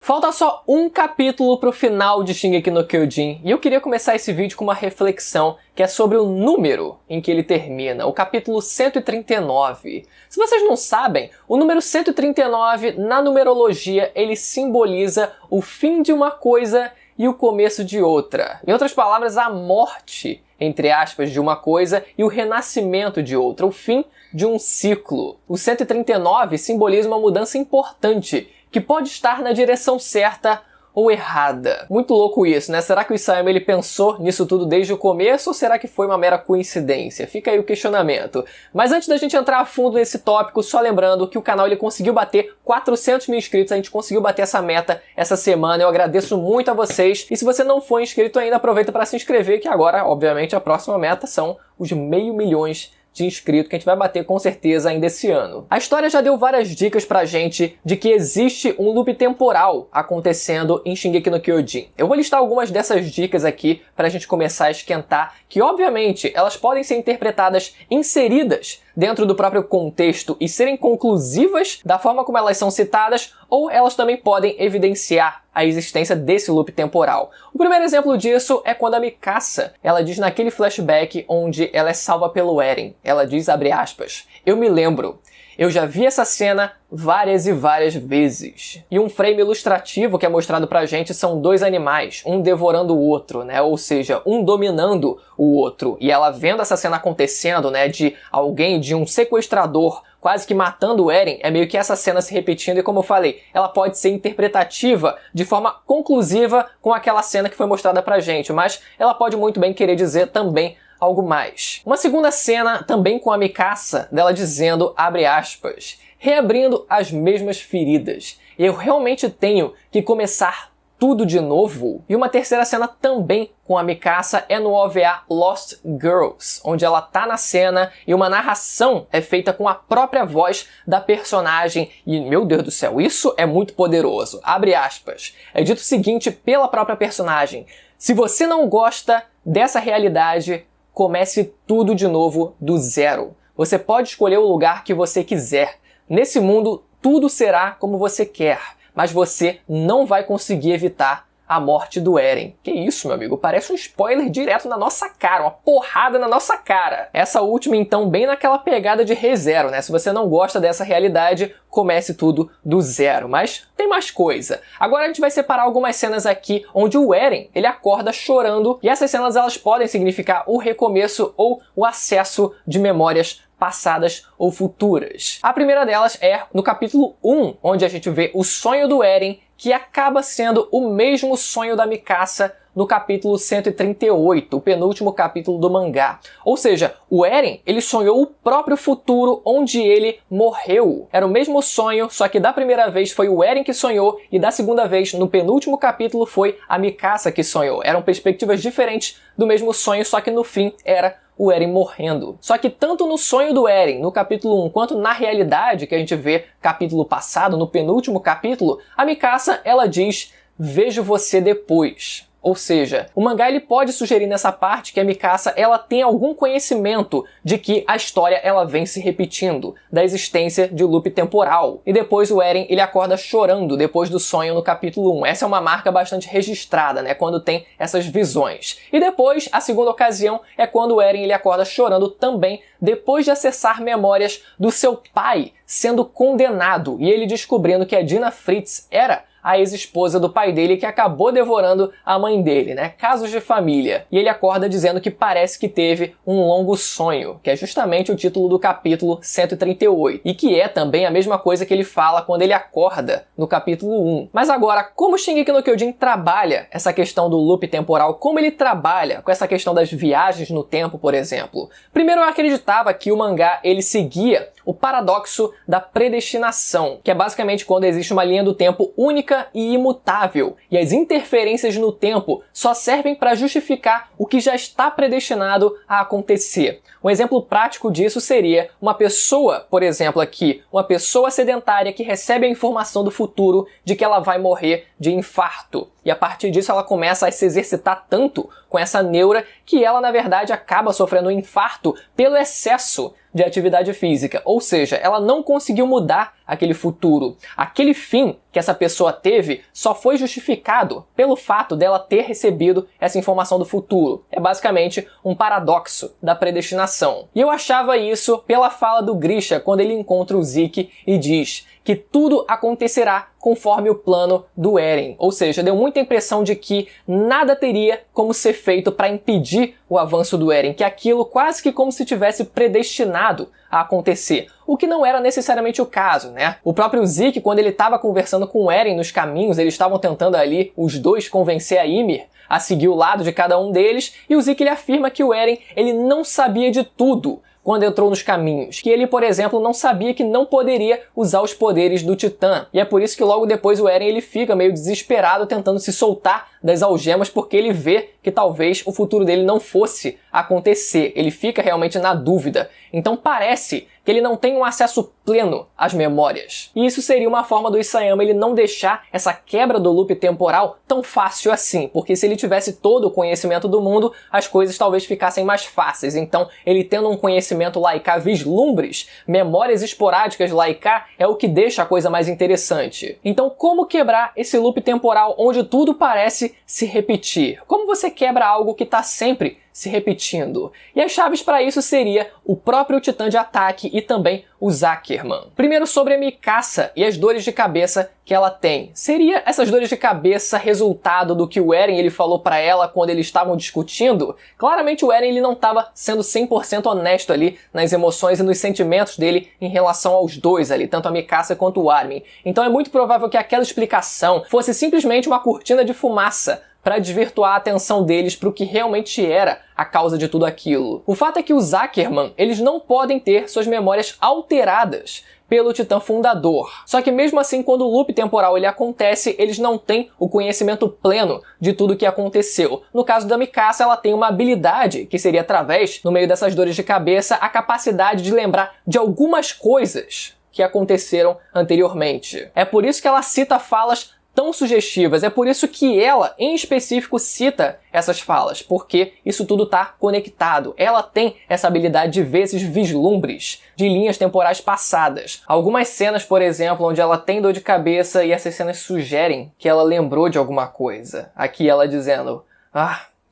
Falta só um capítulo pro final de Shingeki no Kyojin, e eu queria começar esse vídeo com uma reflexão que é sobre o número em que ele termina, o capítulo 139. Se vocês não sabem, o número 139 na numerologia ele simboliza o fim de uma coisa e o começo de outra. Em outras palavras, a morte, entre aspas, de uma coisa e o renascimento de outra, o fim de um ciclo. O 139 simboliza uma mudança importante, que pode estar na direção certa ou errada. Muito louco isso, né? Será que o Isayama ele pensou nisso tudo desde o começo ou será que foi uma mera coincidência? Fica aí o questionamento. Mas antes da gente entrar a fundo nesse tópico, só lembrando que o canal ele conseguiu bater 400 mil inscritos, a gente conseguiu bater essa meta essa semana, eu agradeço muito a vocês. E se você não for inscrito ainda, aproveita para se inscrever, que agora, obviamente, a próxima meta são os 500 mil de inscrito que a gente vai bater com certeza ainda esse ano. A história já deu várias dicas pra gente de que existe um loop temporal acontecendo em Shingeki no Kyojin. Eu vou listar algumas dessas dicas aqui pra gente começar a esquentar, que obviamente elas podem ser interpretadas inseridas dentro do próprio contexto e serem conclusivas da forma como elas são citadas, ou elas também podem evidenciar a existência desse loop temporal. O primeiro exemplo disso é quando a Mikasa, ela diz naquele flashback onde ela é salva pelo Eren. Ela diz, abre aspas, "Eu me lembro. Eu já vi essa cena várias e várias vezes." E um frame ilustrativo que é mostrado pra gente são dois animais, um devorando o outro, né? Ou seja, um dominando o outro. E ela vendo essa cena acontecendo, né? De alguém, de um sequestrador quase que matando o Eren, é meio que essa cena se repetindo e, como eu falei, ela pode ser interpretativa de forma conclusiva com aquela cena que foi mostrada pra gente, mas ela pode muito bem querer dizer também algo mais. Uma segunda cena, também com a Mikasa, dela dizendo, abre aspas, "reabrindo as mesmas feridas. Eu realmente tenho que começar tudo de novo." E uma terceira cena também com a Mikasa é no OVA Lost Girls, onde ela tá na cena e uma narração é feita com a própria voz da personagem. E, meu Deus do céu, isso é muito poderoso. Abre aspas. É dito o seguinte pela própria personagem, "Se você não gosta dessa realidade, comece tudo de novo do zero. Você pode escolher o lugar que você quiser. Nesse mundo, tudo será como você quer, mas você não vai conseguir evitar a morte do Eren." Que isso, meu amigo? Parece um spoiler direto na nossa cara, uma porrada na nossa cara. Essa última, então, bem naquela pegada de ReZero, né? Se você não gosta dessa realidade, comece tudo do zero. Mas tem mais coisa. Agora a gente vai separar algumas cenas aqui onde o Eren, ele acorda chorando, e essas cenas elas podem significar o recomeço ou o acesso de memórias passadas ou futuras. A primeira delas é no capítulo 1, onde a gente vê o sonho do Eren, que acaba sendo o mesmo sonho da Mikasa no capítulo 138, o penúltimo capítulo do mangá. Ou seja, o Eren, ele sonhou o próprio futuro onde ele morreu. Era o mesmo sonho, só que da primeira vez foi o Eren que sonhou e da segunda vez, no penúltimo capítulo, foi a Mikasa que sonhou. Eram perspectivas diferentes do mesmo sonho, só que no fim era o Eren morrendo. Só que tanto no sonho do Eren, no capítulo 1, quanto na realidade que a gente vê capítulo passado, no penúltimo capítulo, a Mikasa, ela diz, "Vejo você depois." Ou seja, o mangá ele pode sugerir nessa parte que a Mikasa ela tem algum conhecimento de que a história ela vem se repetindo, da existência de loop temporal. E depois o Eren ele acorda chorando depois do sonho no capítulo 1. Essa é uma marca bastante registrada, né, quando tem essas visões. E depois, a segunda ocasião é quando o Eren ele acorda chorando também depois de acessar memórias do seu pai sendo condenado e ele descobrindo que a Dina Fritz era a ex-esposa do pai dele que acabou devorando a mãe dele, né? Casos de família. E ele acorda dizendo que parece que teve um longo sonho, que é justamente o título do capítulo 138. E que é também a mesma coisa que ele fala quando ele acorda no capítulo 1. Mas agora, como Shingeki no Kyojin trabalha essa questão do loop temporal? Como ele trabalha com essa questão das viagens no tempo, por exemplo? Primeiro, eu acreditava que o mangá ele seguia o paradoxo da predestinação, que é basicamente quando existe uma linha do tempo única e imutável, e as interferências no tempo só servem para justificar o que já está predestinado a acontecer. Um exemplo prático disso seria uma pessoa, por exemplo aqui, uma pessoa sedentária que recebe a informação do futuro de que ela vai morrer de infarto. E a partir disso ela começa a se exercitar tanto com essa neura que ela, na verdade, acaba sofrendo um infarto pelo excesso de atividade física, ou seja, ela não conseguiu mudar aquele futuro. Aquele fim que essa pessoa teve só foi justificado pelo fato dela ter recebido essa informação do futuro. É basicamente um paradoxo da predestinação. E eu achava isso pela fala do Grisha quando ele encontra o Zeke e diz que tudo acontecerá conforme o plano do Eren. Ou seja, deu muita impressão de que nada teria como ser feito para impedir o avanço do Eren, que aquilo quase que como se tivesse predestinado a acontecer. O que não era necessariamente o caso, né? O próprio Zeke, quando ele estava conversando com o Eren nos caminhos, eles estavam tentando ali, os dois, convencer a Ymir a seguir o lado de cada um deles, e o Zeke ele afirma que o Eren ele não sabia de tudo quando entrou nos caminhos, que ele, por exemplo, não sabia que não poderia usar os poderes do Titã, e é por isso que logo depois o Eren ele fica meio desesperado tentando se soltar das algemas, porque ele vê que talvez o futuro dele não fosse acontecer, ele fica realmente na dúvida. Então parece que ele não tem um acesso pleno às memórias. E isso seria uma forma do Isayama ele não deixar essa quebra do loop temporal tão fácil assim, porque se ele tivesse todo o conhecimento do mundo, as coisas talvez ficassem mais fáceis. Então, ele tendo um conhecimento lá e cá, vislumbres, memórias esporádicas lá e cá, é o que deixa a coisa mais interessante. Então, como quebrar esse loop temporal onde tudo parece se repetir? Como você quebra algo que está sempre se repetindo? E as chaves para isso seria o próprio Titã de Ataque e também o Zuckerman. Primeiro sobre a Mikasa e as dores de cabeça que ela tem. Seria essas dores de cabeça resultado do que o Eren ele falou para ela quando eles estavam discutindo? Claramente o Eren ele não estava sendo 100% honesto ali nas emoções e nos sentimentos dele em relação aos dois ali, tanto a Mikasa quanto o Armin. Então é muito provável que aquela explicação fosse simplesmente uma cortina de fumaça para desvirtuar a atenção deles para o que realmente era a causa de tudo aquilo. O fato é que os Zuckerman, eles não podem ter suas memórias alteradas pelo Titã Fundador. Só que mesmo assim, quando o loop temporal ele acontece, eles não têm o conhecimento pleno de tudo o que aconteceu. No caso da Mikasa, ela tem uma habilidade, que seria através, no meio dessas dores de cabeça, a capacidade de lembrar de algumas coisas que aconteceram anteriormente. É por isso que ela cita falas tão sugestivas, é por isso que ela, em específico, cita essas falas, porque isso tudo está conectado. Ela tem essa habilidade de ver esses vislumbres de linhas temporais passadas. Algumas cenas, por exemplo, onde ela tem dor de cabeça e essas cenas sugerem que ela lembrou de alguma coisa. Aqui ela dizendo,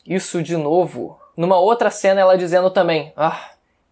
isso de novo. Numa outra cena ela dizendo também,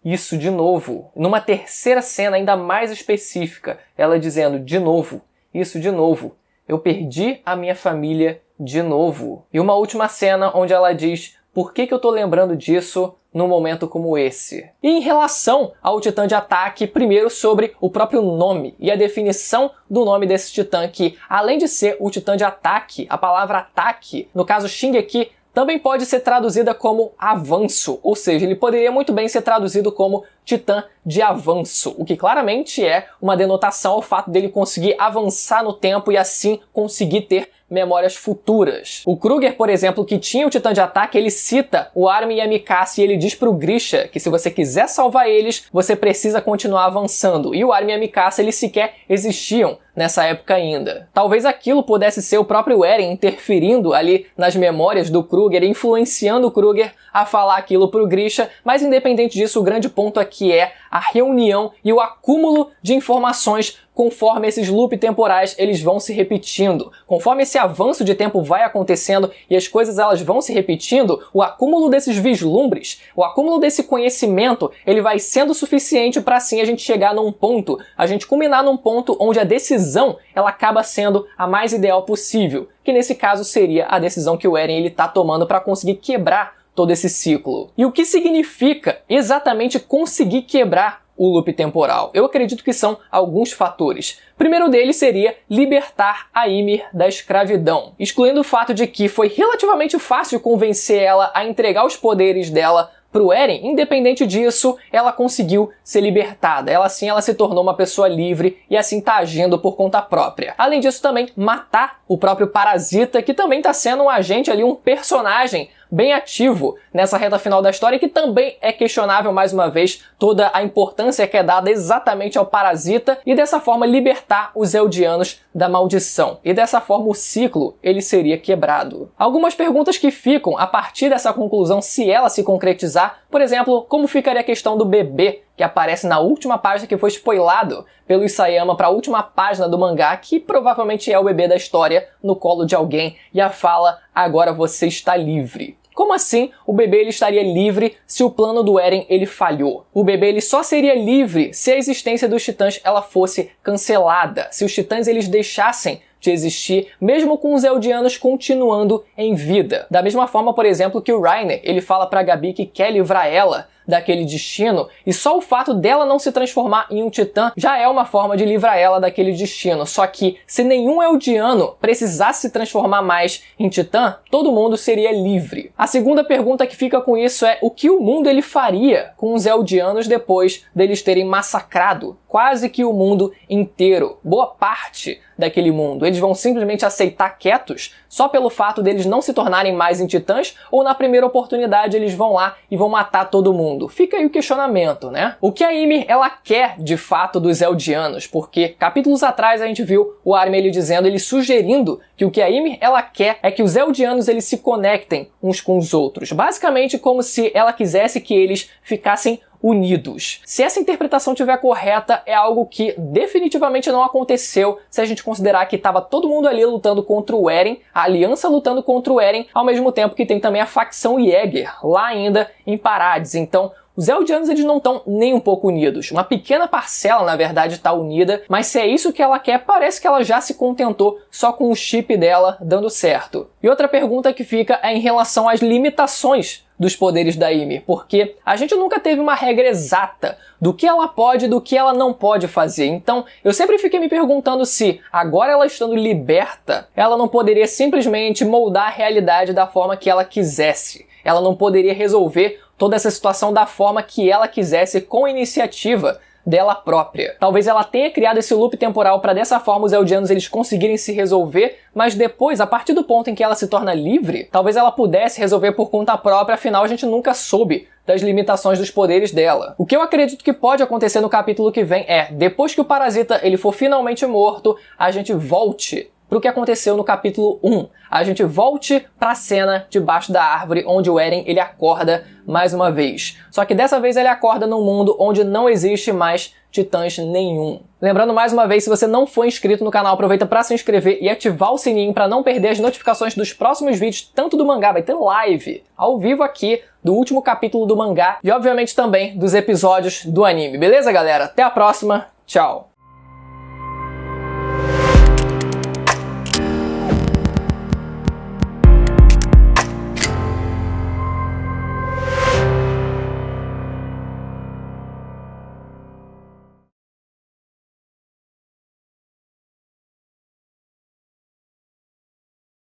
isso de novo. Numa terceira cena ainda mais específica, ela dizendo, de novo, isso de novo. Eu perdi a minha família de novo. E uma última cena onde ela diz, por que eu tô lembrando disso num momento como esse? E em relação ao Titã de Ataque, primeiro sobre o próprio nome e a definição do nome desse Titã, que além de ser o Titã de Ataque, a palavra ataque, no caso Shingeki, também pode ser traduzida como avanço, ou seja, ele poderia muito bem ser traduzido como Titã de avanço, o que claramente é uma denotação ao fato dele conseguir avançar no tempo e assim conseguir ter memórias futuras. O Kruger, por exemplo, que tinha o Titã de Ataque, ele cita o Armin e a Mikasa e ele diz pro Grisha que se você quiser salvar eles, você precisa continuar avançando. E o Armin e a Mikasa, eles sequer existiam nessa época ainda. Talvez aquilo pudesse ser o próprio Eren interferindo ali nas memórias do Kruger, influenciando o Kruger a falar aquilo pro Grisha, mas independente disso, o grande ponto aqui é a reunião e o acúmulo de informações conforme esses loops temporais eles vão se repetindo. Conforme esse avanço de tempo vai acontecendo e as coisas elas vão se repetindo, o acúmulo desses vislumbres, o acúmulo desse conhecimento, ele vai sendo suficiente para assim a gente chegar num ponto, a gente culminar num ponto onde a decisão ela acaba sendo a mais ideal possível, que nesse caso seria a decisão que o Eren ele tá tomando para conseguir quebrar todo esse ciclo. E o que significa exatamente conseguir quebrar o loop temporal? Eu acredito que são alguns fatores. O primeiro deles seria libertar a Ymir da escravidão, excluindo o fato de que foi relativamente fácil convencer ela a entregar os poderes dela pro Eren. Independente disso, ela conseguiu ser libertada. Ela se tornou uma pessoa livre e assim tá agindo por conta própria. Além disso, também matar o próprio Parasita, que também tá sendo um agente ali, um personagem bem ativo nessa reta final da história, que também é questionável mais uma vez toda a importância que é dada exatamente ao Parasita e dessa forma libertar os Eldianos da maldição. E dessa forma o ciclo ele seria quebrado. Algumas perguntas que ficam a partir dessa conclusão, se ela se concretizar, por exemplo, como ficaria a questão do bebê que aparece na última página que foi spoilado pelo Isayama para a última página do mangá, que provavelmente é o bebê da história no colo de alguém, e a fala, agora você está livre. Como assim o bebê ele estaria livre se o plano do Eren ele falhou? O bebê ele só seria livre se a existência dos titãs ela fosse cancelada, se os titãs eles deixassem de existir, mesmo com os Eldianos continuando em vida. Da mesma forma, por exemplo, que o Reiner ele fala pra Gabi que quer livrar ela daquele destino, e só o fato dela não se transformar em um titã já é uma forma de livrar ela daquele destino. Só que se nenhum Eldiano precisasse se transformar mais em titã, todo mundo seria livre. A segunda pergunta que fica com isso é o que o mundo ele faria com os Eldianos depois deles terem massacrado quase que o mundo inteiro, boa parte daquele mundo. Eles vão simplesmente aceitar quietos só pelo fato deles não se tornarem mais em titãs, ou na primeira oportunidade eles vão lá e vão matar todo mundo? Fica aí o questionamento, né? O que a Ymir ela quer de fato dos Eldianos? Porque capítulos atrás a gente viu o Armin ele dizendo, ele sugerindo que o que a Ymir ela quer é que os Eldianos eles se conectem uns com os outros. Basicamente como se ela quisesse que eles ficassem unidos. Se essa interpretação estiver correta, é algo que definitivamente não aconteceu se a gente considerar que estava todo mundo ali lutando contra o Eren, a aliança lutando contra o Eren, ao mesmo tempo que tem também a facção Jäger lá ainda em Parades. Então, os Eldianos eles não estão nem um pouco unidos. Uma pequena parcela, na verdade, está unida, mas se é isso que ela quer, parece que ela já se contentou só com o chip dela dando certo. E outra pergunta que fica é em relação às limitações dos poderes da Ymir, porque a gente nunca teve uma regra exata do que ela pode e do que ela não pode fazer. Então, eu sempre fiquei me perguntando se, agora ela estando liberta, ela não poderia simplesmente moldar a realidade da forma que ela quisesse. Ela não poderia resolver toda essa situação da forma que ela quisesse com iniciativa dela própria. Talvez ela tenha criado esse loop temporal para dessa forma os Eldianos eles conseguirem se resolver, mas depois, a partir do ponto em que ela se torna livre, talvez ela pudesse resolver por conta própria, afinal a gente nunca soube das limitações dos poderes dela. O que eu acredito que pode acontecer no capítulo que vem é, depois que o Parasita ele for finalmente morto, a gente volte pro que aconteceu no capítulo 1. A gente volte pra cena debaixo da árvore onde o Eren ele acorda mais uma vez. Só que dessa vez ele acorda num mundo onde não existe mais titãs nenhum. Lembrando mais uma vez, se você não for inscrito no canal, aproveita para se inscrever e ativar o sininho para não perder as notificações dos próximos vídeos, tanto do mangá, vai ter live ao vivo aqui do último capítulo do mangá e obviamente também dos episódios do anime. Beleza, galera? Até a próxima. Tchau!